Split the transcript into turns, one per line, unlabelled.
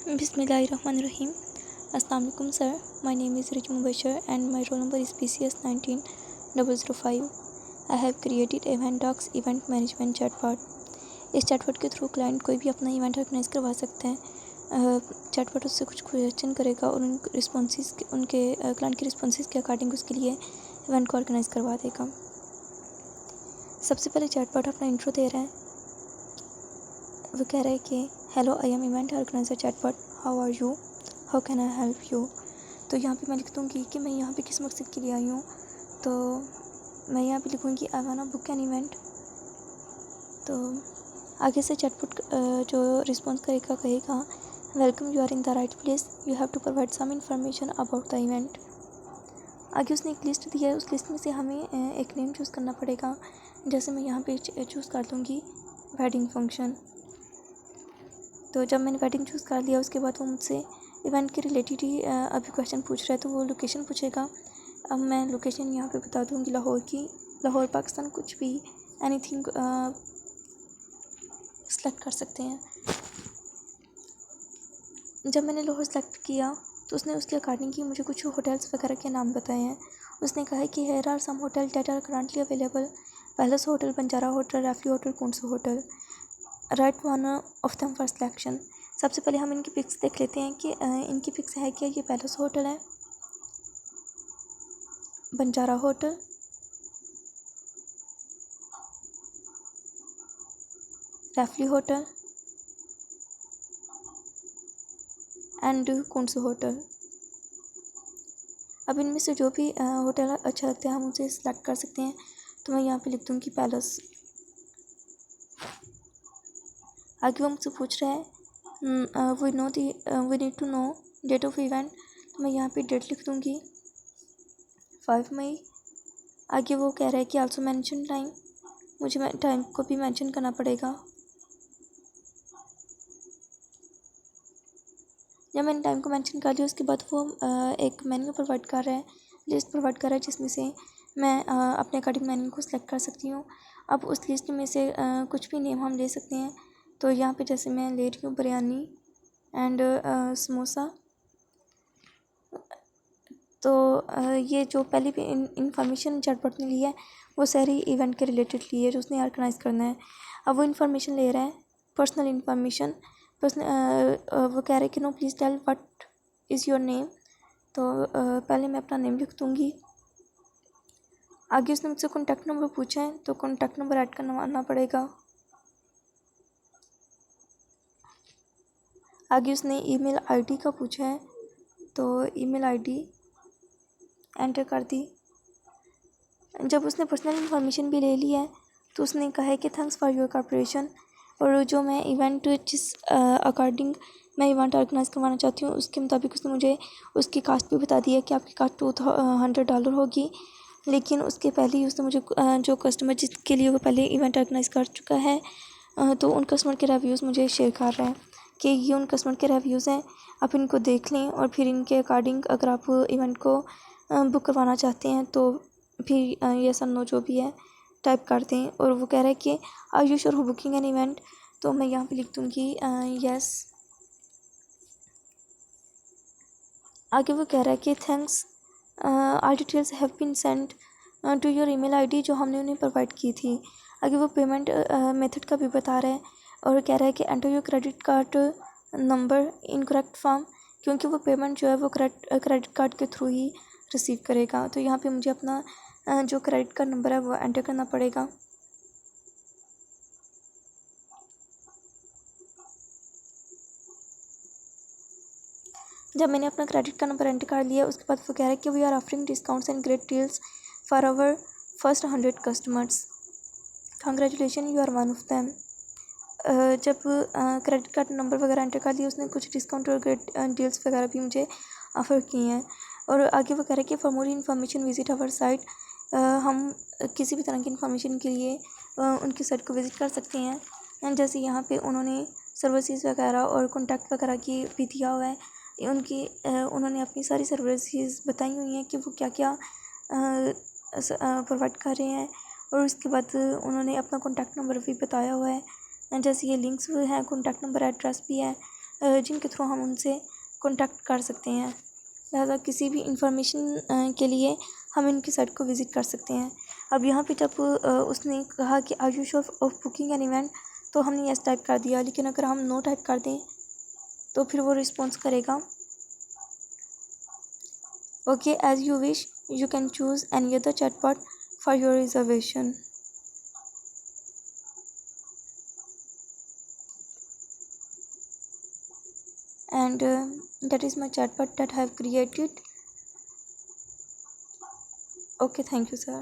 Bismillahirrahmanirrahim. Assalamu alaikum sir. My name is Rijum Bashir and my roll number is PCS 19005. I have created Event Docs Event Management Chatbot. इस chatbot के through client कोई भी अपना event organise करवा सकते हैं। Chatbot उससे कुछ क्वेश्चन करेगा और उनके क्लाइंट के रिस्पॉन्सेज के अकॉर्डिंग उसके लिए इवेंट को ऑर्गेनाइज करवा देगा। सबसे पहले चैटबॉट अपना इंट्रो दे रहा है। वो कह रहा है कि hello I am event organiser chatbot, how are you, how can I help you. तो यहाँ पे मैं लिख दूँगी कि मैं यहाँ पे किस मकसद के लिए आई हूँ। तो मैं यहाँ पे लिखूँगी I want book an event. तो आगे से चैटबॉट जो रिस्पॉन्स कहेगा welcome, you are in the right place, you have to provide some information about the event. आगे उसने एक लिस्ट दी है, उस लिस्ट में से हमें एक नेम चूज़ करना पड़ेगा। जैसे मैं यहाँ पे चूज़ कर लूँगी वेडिंग फंक्शन। तो जब मैंने वेडिंग चूज़ कर लिया उसके बाद वो मुझसे इवेंट के रिलेटेड ही अभी क्वेश्चन पूछ रहा है, तो वो लोकेशन पूछेगा। अब मैं लोकेशन यहाँ पे बता दूँगी लाहौर की, लाहौर पाकिस्तान, कुछ भी एनीथिंग सेलेक्ट कर सकते हैं। जब मैंने लाहौर सेलेक्ट किया तो उसने उसके अकॉर्डिंग ही मुझे कुछ होटल्स वगैरह के नाम बताए हैं। उसने कहा है कि here are some hotel that are currently available, palace hotel, Banjara hotel, Raffly hotel, Kunso hotel, right one of them for selection. सबसे पहले हम इनकी पिक्स देख लेते हैं कि इनकी पिक्स है क्या। ये पैलेस होटल है, Banjara hotel, Raffly hotel and Kunso hotel. अब इनमें से जो भी होटल अच्छा लगता है हम उसे सिलेक्ट कर सकते हैं। तो मैं यहाँ पे लिख दूँगी पैलेस। आगे वो मुझसे पूछ रहा है we need to know date of event. तो मैं यहाँ पे डेट लिख दूँगी 5 मई। आगे वो कह रहा है कि आल्सो मेंशन टाइम, मुझे टाइम को भी मेंशन करना पड़ेगा। जब मैंने टाइम को मेंशन कर लिया उसके बाद वो एक मेन्यू प्रोवाइड कर रहा है, लिस्ट प्रोवाइड कर रहा है, जिसमें से मैं अपने अकॉर्डिंग मेन्यू को सिलेक्ट कर सकती हूँ। अब उस लिस्ट में से कुछ भी नेम हम ले सकते हैं। तो यहाँ पे जैसे मैं ले रही हूँ बिरयानी एंड समोसा। तो ये जो पहली भी इंफॉर्मेशन चैटबॉट ने ली है वो सारी इवेंट के रिलेटेड ली है जो उसने ऑर्गेनाइज करना है। अब वो इन्फॉर्मेशन ले रहा है, पर्सनल इन्फॉर्मेशन। वो कह रहा है कि no please tell what is your name. तो पहले मैं अपना नेम लिख दूँगी। आगे उसने मुझसे कॉन्टैक्ट नंबर पूछा है, तो कॉन्टैक्ट नंबर ऐड करना पड़ेगा। आगे उसने ईमेल आईडी का पूछा है, तो ईमेल आईडी एंटर कर दी। जब उसने पर्सनल इन्फॉर्मेशन भी ले ली है तो उसने कहा है कि थैंक्स फॉर योर कॉपरेशन। और जो मैं इवेंट जिस अकॉर्डिंग मैं इवेंट ऑर्गेनाइज करवाना चाहती हूँ उसके मुताबिक उसने मुझे उसकी कास्ट भी बता दी है कि आपकी कास्ट $200 होगी। लेकिन उसके पहले ही उसने मुझे जो कस्टमर जिसके लिए वो पहले इवेंट ऑर्गेनाइज कर चुका है तो उन कस्टमर के रिव्यूज़ मुझे शेयर कर रहा है कि ये उन कस्टमर के रिव्यूज़ हैं, आप इनको देख लें और फिर इनके अकॉर्डिंग अगर आप इवेंट को बुक करवाना चाहते हैं तो फिर ये सब नो जो भी है टाइप कर दें। और वो कह रहा है कि आर यू श्योर हो बुकिंग एन इवेंट। तो मैं यहाँ पे लिख दूँगी यस। आगे वो कह रहा है कि thanks, all details have been send to your email ID जो हमने उन्हें प्रोवाइड की थी। आगे वो पेमेंट मेथड का भी बता रहा है और कह रहा है कि enter your credit card number in correct form, क्योंकि वो पेमेंट जो है वो क्रेडिट कार्ड के थ्रू ही रिसीव करेगा। तो यहाँ पे मुझे अपना जो क्रेडिट कार्ड नंबर है वो एंटर करना पड़ेगा। जब मैंने अपना क्रेडिट कार्ड नंबर एंटर कर लिया उसके बाद वो कह रहा है कि we are offering discounts and great deals for our first 100 customers, congratulation you are one of them. जब क्रेडिट कार्ड नंबर वगैरह एंटर कर लिया उसने कुछ डिस्काउंट और ग्रेट डील्स वगैरह भी मुझे ऑफ़र किए हैं। और आगे वो कह रहा है कि for more information visit our site. हम किसी भी तरह की इन्फॉर्मेशन के लिए उनकी साइट को विज़िट कर सकते हैं। एंड जैसे यहाँ पे उन्होंने सर्विसेज वगैरह और कॉन्टैक्ट वगैरह की भी दिया हुआ है। उन्होंने अपनी सारी सर्विसेज बताई हुई हैं कि वो क्या क्या प्रोवाइड कर रहे हैं। और उसके बाद उन्होंने अपना कॉन्टैक्ट नंबर भी बताया हुआ है। जैसे ये लिंक्स हैं, कॉन्टैक्ट नंबर, एड्रेस भी है, जिनके थ्रू हम उनसे कांटेक्ट कर सकते हैं। लिहाजा किसी भी इंफॉर्मेशन के लिए हम इनकी साइट को विज़िट कर सकते हैं। अब यहाँ पे जब उसने कहा कि are you sure of booking an event, तो हमने यस टाइप कर दिया। लेकिन अगर हम नो टाइप कर दें तो फिर वो रिस्पॉन्स करेगा okay as you wish, you can choose any other chatbot for your reservation. And that is my chatbot that I have created. Okay, thank you, sir.